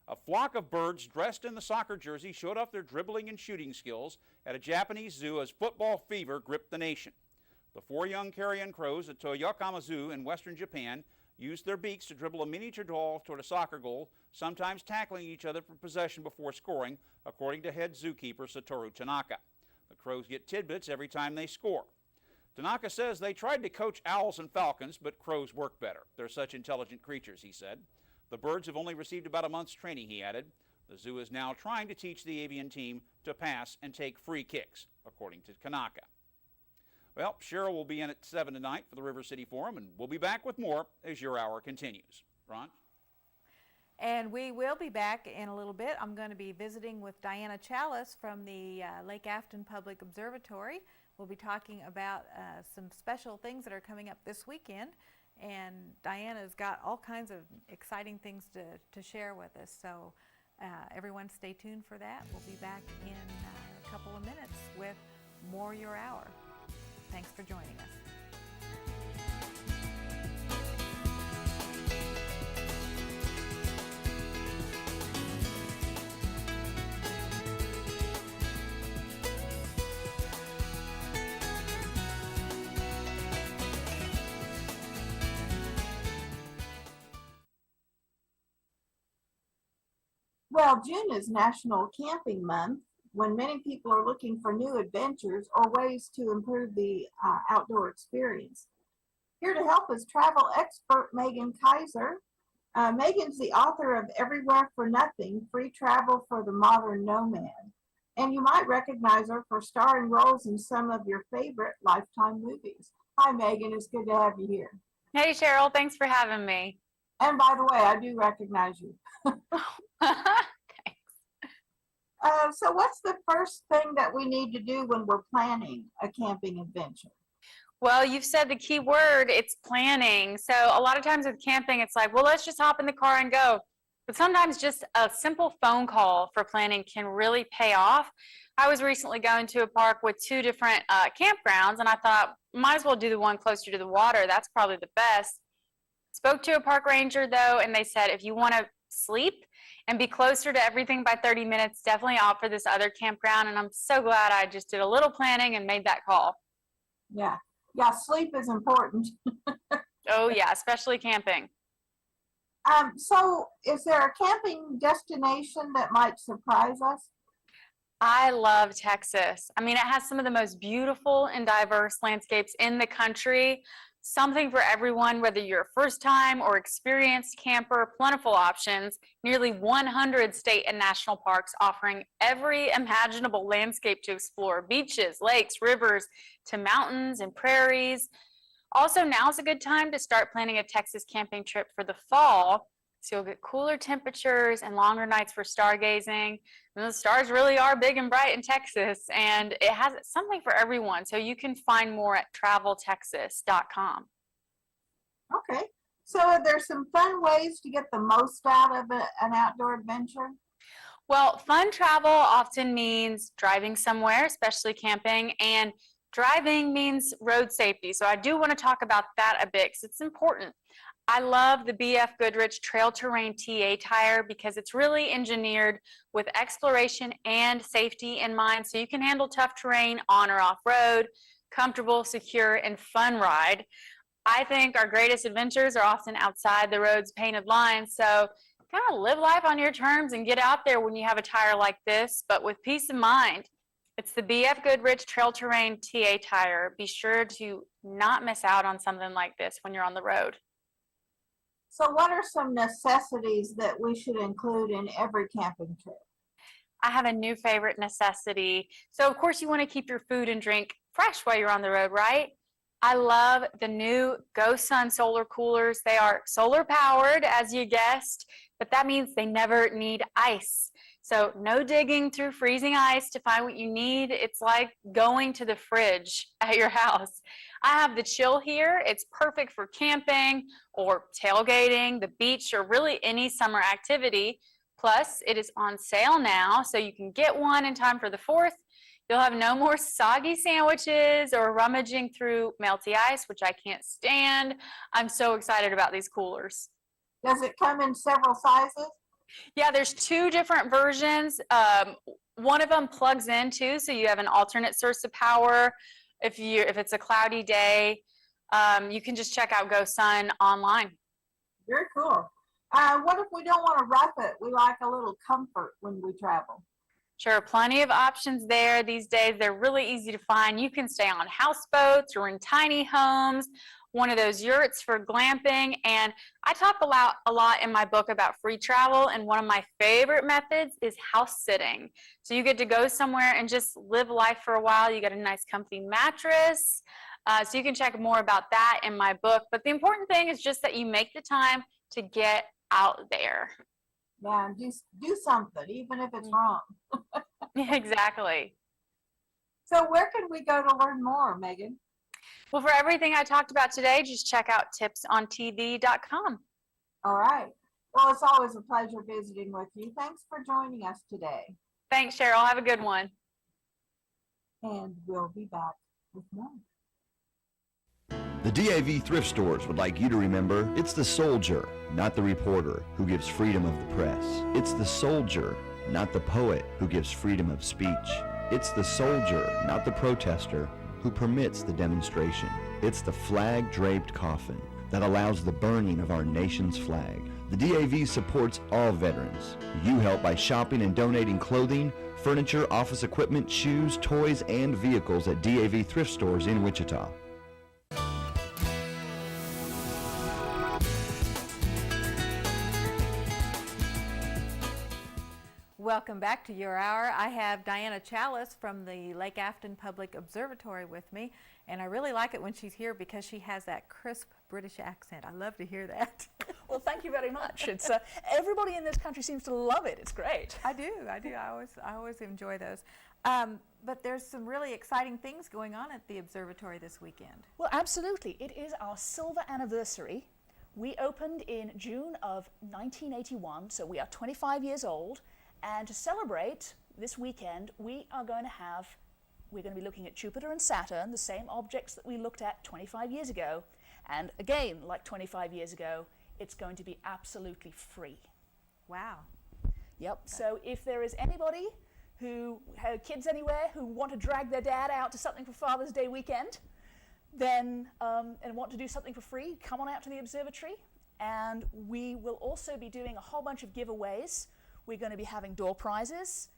A flock of birds dressed in the soccer jersey showed off their dribbling and shooting skills at a Japanese zoo as football fever gripped the nation. The four young carrion crows at Toyokama Zoo in western Japan used their beaks to dribble a miniature doll toward a soccer goal, sometimes tackling each other for possession before scoring, according to head zookeeper Satoru Tanaka. The crows get tidbits every time they score. Tanaka says they tried to coach owls and falcons, but crows work better. They're such intelligent creatures, he said. The birds have only received about a month's training, he added. The zoo is now trying to teach the avian team to pass and take free kicks, according to Tanaka. Well, Cheryl will be in at 7 tonight for the River City Forum, and we'll be back with more as your hour continues. Ron? And we will be back in a little bit. I'm going to be visiting with Diana Chalice from the Lake Afton Public Observatory. We'll be talking about some special things that are coming up this weekend. And Diana's got all kinds of exciting things to share with us. So everyone stay tuned for that. We'll be back in a couple of minutes with more Your Hour. Thanks for joining us. Well, June is National Camping Month, when many people are looking for new adventures or ways to improve the outdoor experience. Here to help is travel expert Megan Kaiser. Megan's the author of Everywhere for Nothing, Free Travel for the Modern Nomad. And you might recognize her for starring roles in some of your favorite Lifetime movies. Hi, Megan. It's good to have you here. Hey, Cheryl. Thanks for having me. And by the way, I do recognize you. So what's the first thing that we need to do when we're planning a camping adventure? Well, you've said the key word, it's planning. So a lot of times with camping, it's like, well, let's just hop in the car and go. But sometimes just a simple phone call for planning can really pay off. I was recently going to a park with two different campgrounds, and I thought, might as well do the one closer to the water. That's probably the best. Spoke to a park ranger, though, and they said, if you want to sleep and be closer to everything by 30 minutes, definitely opt for this other campground. And I'm so glad I just did a little planning and made that call. Yeah, sleep is important. Oh, yeah, especially camping. So is there a camping destination that might surprise us? I love Texas. I mean, it has some of the most beautiful and diverse landscapes in the country. Something for everyone, whether you're a first-time or experienced camper, plentiful options, nearly 100 state and national parks offering every imaginable landscape to explore, beaches, lakes, rivers, to mountains and prairies. Also, now's a good time to start planning a Texas camping trip for the fall, so you'll get cooler temperatures and longer nights for stargazing. And the stars really are big and bright in Texas, and it has something for everyone. So you can find more at traveltexas.com. Okay, so there's some fun ways to get the most out of an outdoor adventure? Well, fun travel often means driving somewhere, especially camping, and driving means road safety. So I do want to talk about that a bit because it's important. I love the BF Goodrich Trail Terrain TA tire because it's really engineered with exploration and safety in mind, so you can handle tough terrain on or off road, comfortable, secure, and fun ride. I think our greatest adventures are often outside the road's painted lines, so kind of live life on your terms and get out there when you have a tire like this, but with peace of mind. It's the BF Goodrich Trail Terrain TA tire. Be sure to not miss out on something like this when you're on the road. So what are some necessities that we should include in every camping trip? I have a new favorite necessity. So of course you want to keep your food and drink fresh while you're on the road, right? I love the new GoSun solar coolers. They are solar powered, as you guessed, but that means they never need ice. So no digging through freezing ice to find what you need. It's like going to the fridge at your house. I have the Chill here. It's perfect for camping or tailgating, the beach, or really any summer activity. Plus, it is on sale now, so you can get one in time for the 4th. You'll have no more soggy sandwiches or rummaging through melty ice, which I can't stand. I'm so excited about these coolers. Does it come in several sizes? Yeah, there's 2 different versions. One of them plugs in too, so you have an alternate source of power. If it's a cloudy day, you can just check out GoSun online. Very cool. What if we don't want to rough it? We like a little comfort when we travel. Sure, plenty of options there these days. They're really easy to find. You can stay on houseboats or in tiny homes, one of those yurts for glamping. And I talk a lot in my book about free travel, and one of my favorite methods is house sitting. So you get to go somewhere and just live life for a while. You get a nice comfy mattress. So you can check more about that in my book. But the important thing is just that you make the time to get out there. Yeah, and do something, even if it's wrong. Exactly. So where can we go to learn more, Megan? Well, for everything I talked about today, just check out tipsontv.com. All right. Well, it's always a pleasure visiting with you. Thanks for joining us today. Thanks, Cheryl. Have a good one. And we'll be back with more. The DAV thrift stores would like you to remember it's the soldier, not the reporter, who gives freedom of the press. It's the soldier, not the poet, who gives freedom of speech. It's the soldier, not the protester, who permits the demonstration. It's the flag-draped coffin that allows the burning of our nation's flag. The DAV supports all veterans. You help by shopping and donating clothing, furniture, office equipment, shoes, toys, and vehicles at DAV thrift stores in Wichita. Welcome back to Your Hour. I have Diana Chalice from the Lake Afton Public Observatory with me, and I really like it when she's here because she has that crisp British accent. I love to hear that. Well, thank you very much. It's everybody in this country seems to love it. It's great. I do. I always enjoy those. But there's some really exciting things going on at the observatory this weekend. Well, absolutely. It is our silver anniversary. We opened in June of 1981, so we are 25 years old. And to celebrate this weekend, we're going to be looking at Jupiter and Saturn, the same objects that we looked at 25 years ago. And again, like 25 years ago, it's going to be absolutely free. Wow. Yep. So if there is anybody who have kids anywhere who want to drag their dad out to something for Father's Day weekend, then and want to do something for free, come on out to the observatory. And we will also be doing a whole bunch of giveaways. We're going to be having door prizes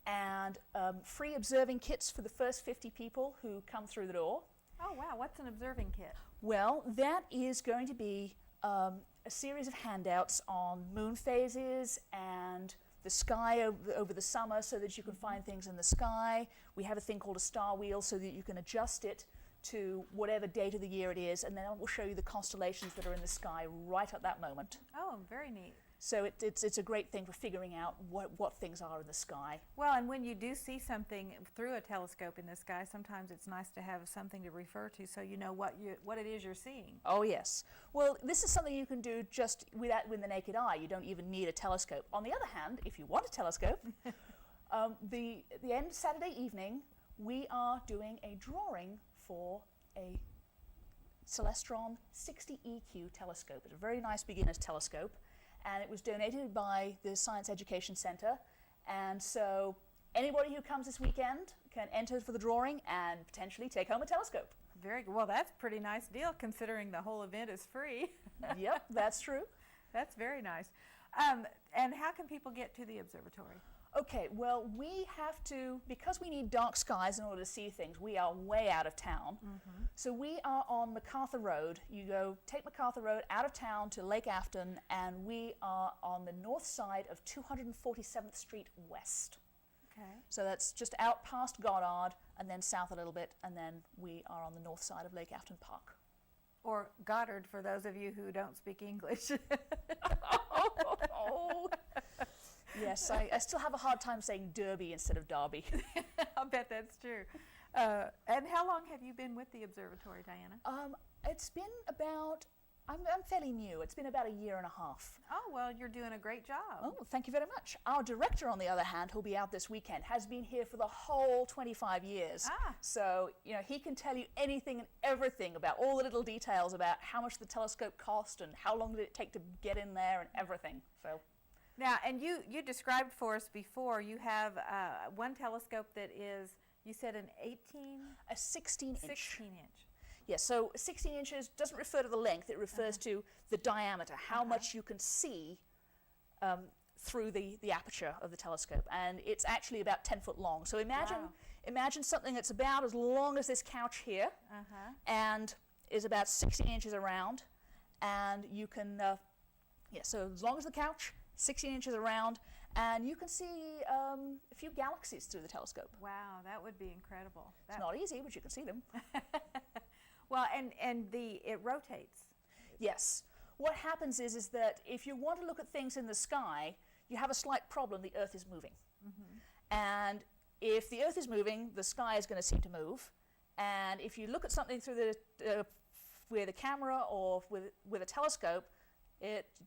and free observing kits for the first 50 people who come through the door. Oh, wow. What's an observing kit? Well, that is going to be a series of handouts on moon phases and the sky over the summer so that you can find things in the sky. We have a thing called a star wheel so that you can adjust it to whatever date of the year it is, and then I will show you the constellations that are in the sky right at that moment. Oh, very neat. So it's a great thing for figuring out what things are in the sky. Well, and when you do see something through a telescope in the sky, sometimes it's nice to have something to refer to so you know what it is you're seeing. Oh, yes. Well, this is something you can do just with the naked eye. You don't even need a telescope. On the other hand, if you want a telescope, the end of Saturday evening, we are doing a drawing for a Celestron 60 EQ telescope. It's a very nice beginner's telescope. And it was donated by the Science Education Center. And so anybody who comes this weekend can enter for the drawing and potentially take home a telescope. Very good. Well, that's a pretty nice deal considering the whole event is free. Yep, that's true. That's very nice. And how can people get to the observatory? Okay, well, we have to, because we need dark skies in order to see things, we are way out of town. So we are on MacArthur Road. You take MacArthur Road out of town to Lake Afton, and we are on the north side of 247th Street West. Okay. So that's just out past Goddard, and then south a little bit, and then we are on the north side of Lake Afton Park. Or Goddard, for those of you who don't speak English. Oh. Yes, I still have a hard time saying Derby instead of Derby. I'll bet that's true. And how long have you been with the observatory, Diana? It's been about, I'm fairly new. It's been about a year and a half. Oh, well, you're doing a great job. Oh, thank you very much. Our director, on the other hand, who'll be out this weekend, has been here for the whole 25 years. So, you know, he can tell you anything and everything about all the little details about how much the telescope cost and how long did it take to get in there and everything. So. Now, and you described for us before, you have one telescope that is, you said a 16 inch. 16 inch. Yes, so 16 inches doesn't refer to the length, it refers to the diameter, how much you can see through the aperture of the telescope. And it's actually about 10 foot long. So imagine something that's about as long as this couch here and is about 16 inches around. And you can, so as long as the couch, 16 inches around, and you can see a few galaxies through the telescope. Wow, that would be incredible. It's not easy, but you can see them. Well, and it rotates. Yes. What happens is that if you want to look at things in the sky, you have a slight problem. The Earth is moving. And if the Earth is moving, the sky is going to seem to move. And if you look at something through with a camera or with a telescope,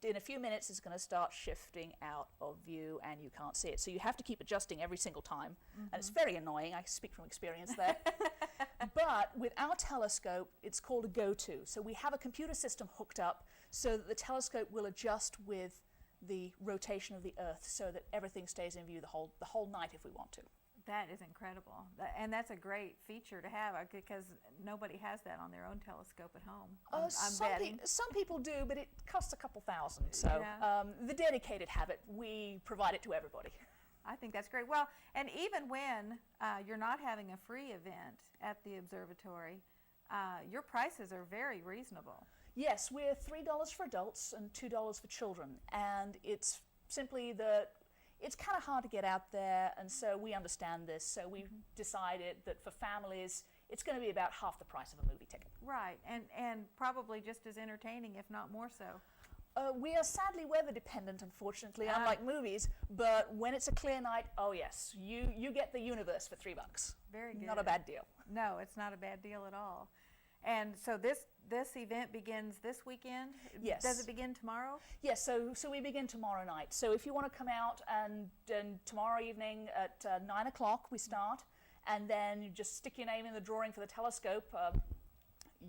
in a few minutes is going to start shifting out of view and you can't see it. So you have to keep adjusting every single time. And it's very annoying. I speak from experience there. But with our telescope, it's called a go-to. So we have a computer system hooked up so that the telescope will adjust with the rotation of the Earth so that everything stays in view the whole night if we want to. That is incredible. And that's a great feature to have because nobody has that on their own telescope at home. I'm betting. Some people do, but it costs a couple thousand. So the dedicated have it. We provide it to everybody. I think that's great. Well, and even when you're not having a free event at the observatory, your prices are very reasonable. Yes, we're $3 for adults and $2 for children. And it's simply that it's kind of hard to get out there, and so we understand this. So we decided that for families, it's going to be about half the price of a movie ticket. Right, and probably just as entertaining, if not more so. We are sadly weather dependent, unfortunately, unlike movies. But when it's a clear night, oh yes, you get the universe for $3. Very good. Not a bad deal. No, it's not a bad deal at all. And so this event begins this weekend? Yes. Does it begin tomorrow? Yes, so we begin tomorrow night. So if you want to come out and tomorrow evening at 9 o'clock we start, and then you just stick your name in the drawing for the telescope,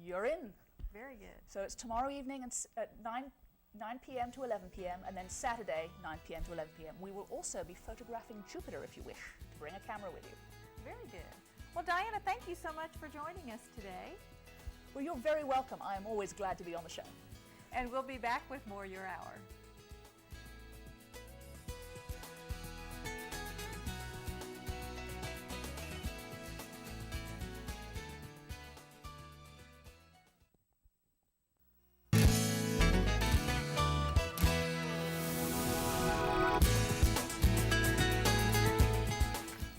you're in. Very good. So it's tomorrow evening at 9 p.m. to 11 p.m. and then Saturday 9 p.m. to 11 p.m. We will also be photographing Jupiter if you wish to bring a camera with you. Very good. Well, Diana, thank you so much for joining us today. Well, you're very welcome. I am always glad to be on the show. And we'll be back with more Your Hour.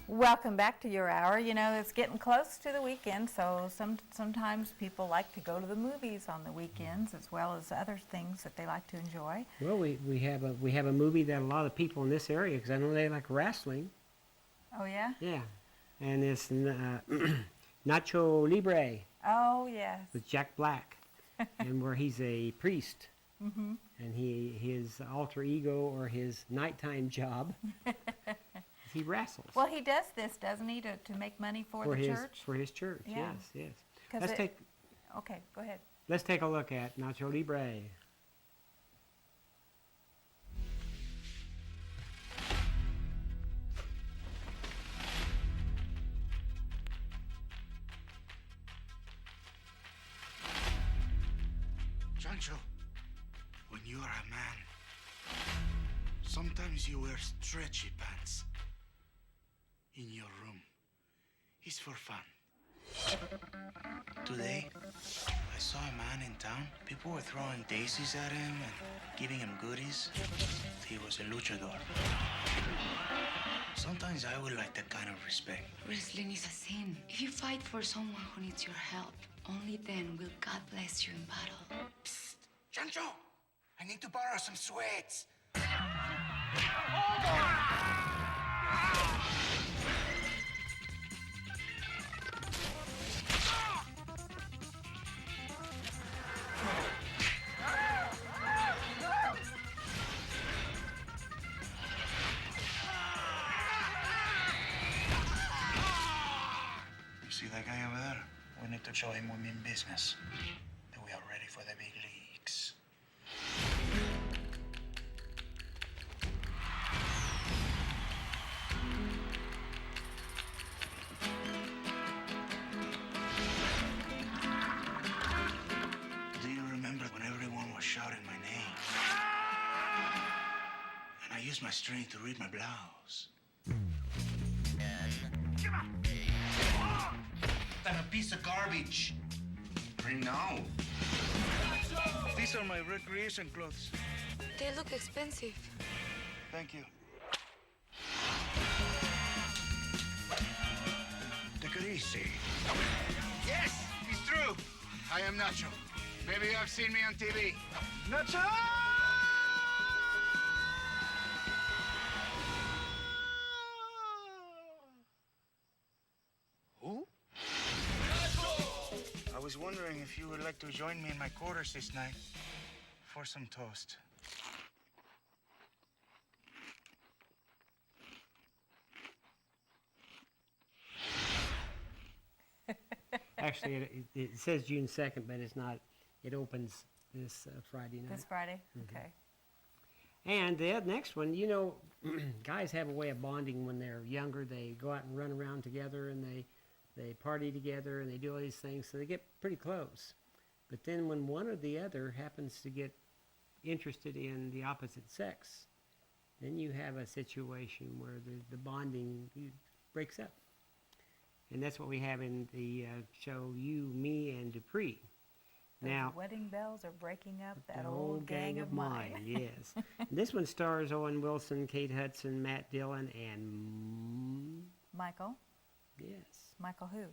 Welcome back to Your Hour. You know, it's getting close to the weekend, so sometimes people like to go to the movies on the weekends as well as other things that they like to enjoy. Well, we have a movie that a lot of people in this area, because I know they like wrestling. Oh yeah? Yeah, and it's Nacho Libre. Oh yes. With Jack Black, and where he's a priest, and his alter ego or his nighttime job. He wrestles. Well, he does this, doesn't he, to make money for the church? For his church, Yeah. yes. Okay, go ahead. Let's take a look at Nacho Libre. Chancho, when you are a man, sometimes you wear stretchy pants in your room. It's for fun. Today, I saw a man in town. People were throwing daisies at him and giving him goodies. He was a luchador. Sometimes I would like that kind of respect. Wrestling is a sin. If you fight for someone who needs your help, only then will God bless you in battle. Psst! Chancho! I need to borrow some sweats. You see that guy over there? We need to show him we mean business. That we are ready for the big leagues. Do you remember when everyone was shouting my name? And I used my strength to read my blouse. Than a piece of garbage. I know. These are my recreation clothes. They look expensive. Thank you. Take it easy. Yes, it's true. I am Nacho. Maybe you have seen me on TV. Nacho! Who? I was wondering if you would like to join me in my quarters this night for some toast. Actually, it says June 2nd, but it's not. It opens this Friday night. This Friday? Mhm. Okay. And the next one, you know, guys have a way of bonding when they're younger. They go out and run around together, and they party together, and they do all these things, so they get pretty close. But then when one or the other happens to get interested in the opposite sex, then you have a situation where the bonding breaks up. And that's what we have in the show You, Me, and Dupree. Those Now, wedding bells are breaking up that the old gang of mine. yes. This one stars Owen Wilson, Kate Hudson, Matt Dillon, and Michael? yes. Michael who?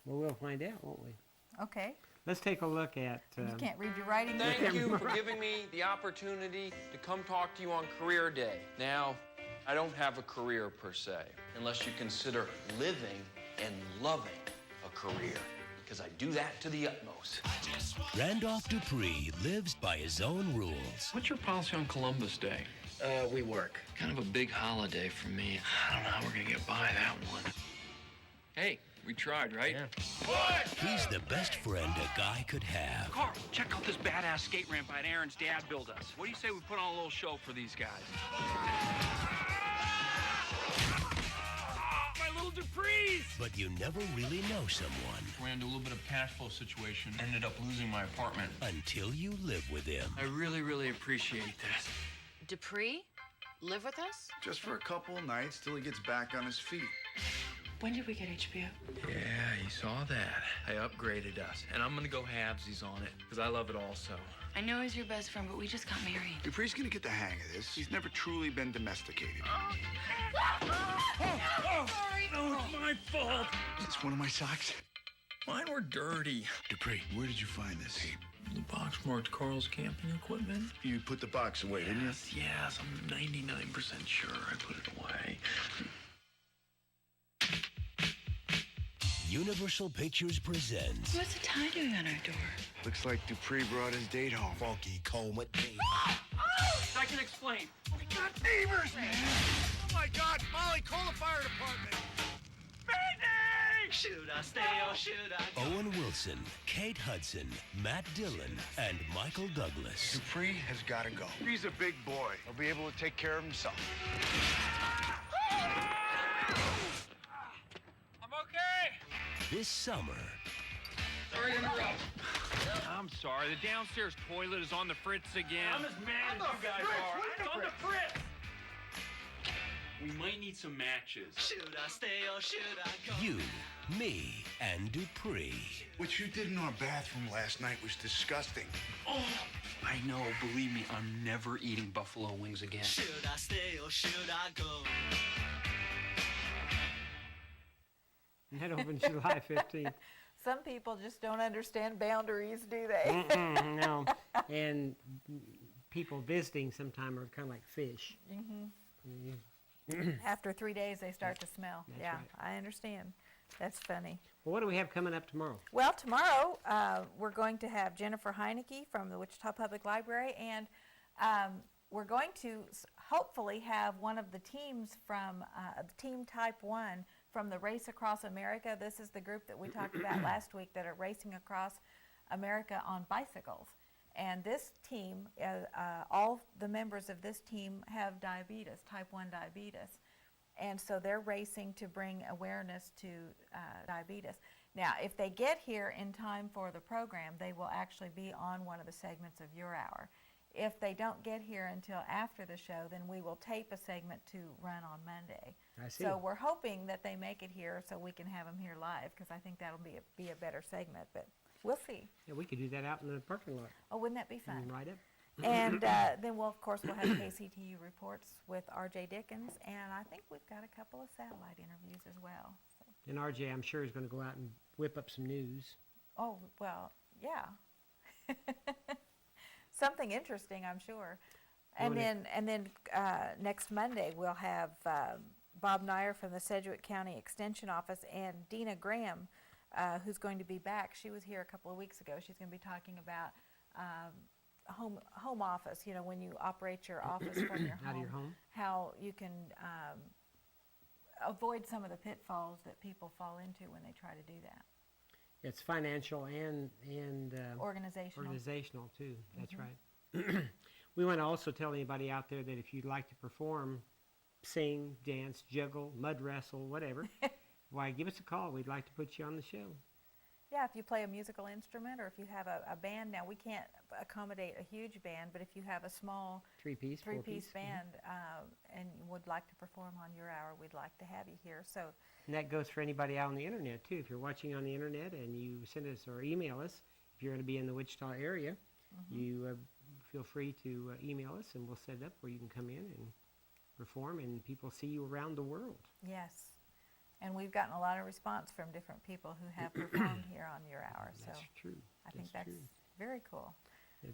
Well, we'll find out, won't we? Okay. Let's take a look at. You can't read your writing. Thank you for giving me the opportunity to come talk to you on Career Day. Now, I don't have a career per se, unless you consider living and loving a career, because I do that to the utmost. Randolph Dupree lives by his own rules. What's your policy on Columbus Day? We work. Kind of a big holiday for me. I don't know how we're gonna get by that one. Hey, we tried, right? Yeah. He's the best friend a guy could have. Carl, check out this badass skate ramp that Aaron's dad built us. What do you say we put on a little show for these guys? My little Duprees! But you never really know someone. Ran into a little bit of cash flow situation. Ended up losing my apartment. Until you live with him. I really, really appreciate this. Dupree, live with us? Just for a couple of nights till he gets back on his feet. When did we get HBO? Yeah, you saw that. I upgraded us. And I'm gonna go halvesies on it, because I love it also. I know he's your best friend, but we just got married. Dupree's gonna get the hang of this. He's never truly been domesticated. Sorry. No, it's my fault. Is this one of my socks? Mine were dirty. Dupree, where did you find this? The box marked Carl's camping equipment. You put the box away, didn't you? Yes, I'm 99% sure I put it away. Universal Pictures presents. What's the tie doing on our door? Looks like Dupree brought his date home. Funky Comet. I can explain. We got neighbors, man! Oh my God, Molly, call the fire department! Mayday! Should I stay or should I go? Owen Wilson, Kate Hudson, Matt Dillon, and Michael Douglas. Dupree has got to go. He's a big boy. He'll be able to take care of himself. I'm okay. This summer. Sorry to interrupt. I'm sorry, the downstairs toilet is on the fritz again. I'm as mad as you guys are. It's on the fritz. We might need some matches. Should I stay or should I go? You, me, and Dupree. What you did in our bathroom last night was disgusting. Oh, I know. Believe me, I'm never eating buffalo wings again. Should I stay or should I go? And that opens July 15th. Some people just don't understand boundaries, do they? No. And people visiting sometime are kind of like fish. After 3 days, they start to smell. That's Yeah, right. I understand. That's funny. Well, what do we have coming up tomorrow? Well, tomorrow we're going to have Jennifer Heineke from the Wichita Public Library, and we're going to hopefully have one of the teams from Team Type 1 from the Race Across America. This is the group that we talked about last week that are racing across America on bicycles. And this team, all the members of this team have diabetes, type 1 diabetes. And so they're racing to bring awareness to diabetes. Now, if they get here in time for the program, they will actually be on one of the segments of Your Hour. If they don't get here until after the show, then we will tape a segment to run on Monday. I see. So we're hoping that they make it here so we can have them here live, because I think that'll be a better segment, but we'll see. Yeah, we could do that out in the parking lot. Oh, wouldn't that be fun? Right up. And then we'll, of course, we'll have KCTU reports with R.J. Dickens, and I think we've got a couple of satellite interviews as well. So. And RJ, I'm sure, is going to go out and whip up some news. Oh, well, yeah. Something interesting, I'm sure. And then next Monday we'll have Bob Nyer from the Sedgwick County Extension Office and Dina Graham, who's going to be back. She was here a couple of weeks ago. She's going to be talking about home office. You know, when you operate your office from your home, Out of your home. how you can avoid some of the pitfalls that people fall into when they try to do that. It's financial and Organizational. too. That's right. We want to also tell anybody out there that if you'd like to perform, sing, dance, juggle, mud wrestle, whatever, why, give us a call. We'd like to put you on the show. Yeah, if you play a musical instrument or if you have a band. Now, we can't accommodate a huge band, but if you have a small Three-piece, four-piece. band and would like to perform on Your Hour, we'd like to have you here. So, And that goes for anybody out on the internet too. If you're watching on the internet and you send us or email us, if you're going to be in the Wichita area, you feel free to email us and we'll set it up where you can come in and perform and people see you around the world. yes. And we've gotten a lot of response from different people who have performed here on Your Hour. So That's true. I think that's very cool.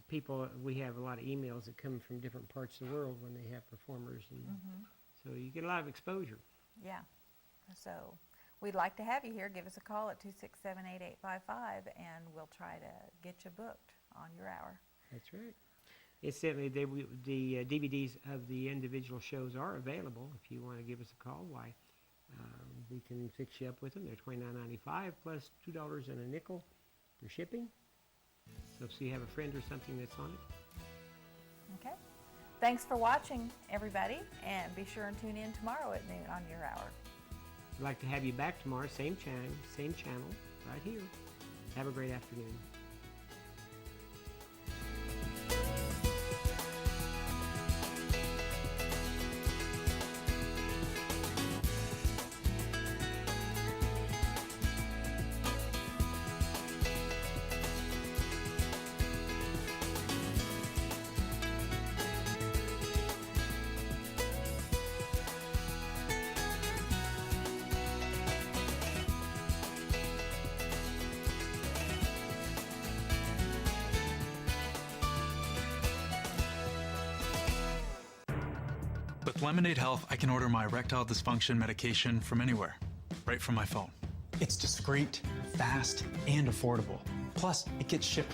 People, we have a lot of emails that come from different parts of the world when they have performers, and so you get a lot of exposure. Yeah. So we'd like to have you here. Give us a call at 267-8855 and we'll try to get you booked on Your Hour. That's right. Incidentally, the DVDs of the individual shows are available. If you want to give us a call, why, we can fix you up with them. They're $29.95 plus $2 and a nickel for shipping. So if you have a friend or something that's on it. Okay. Thanks for watching, everybody, and be sure and tune in tomorrow at noon on Your Hour. We'd like to have you back tomorrow, same channel, right here. Have a great afternoon. With Lemonade Health, I can order my erectile dysfunction medication from anywhere, right from my phone. It's discreet, fast, and affordable. Plus, it gets shipped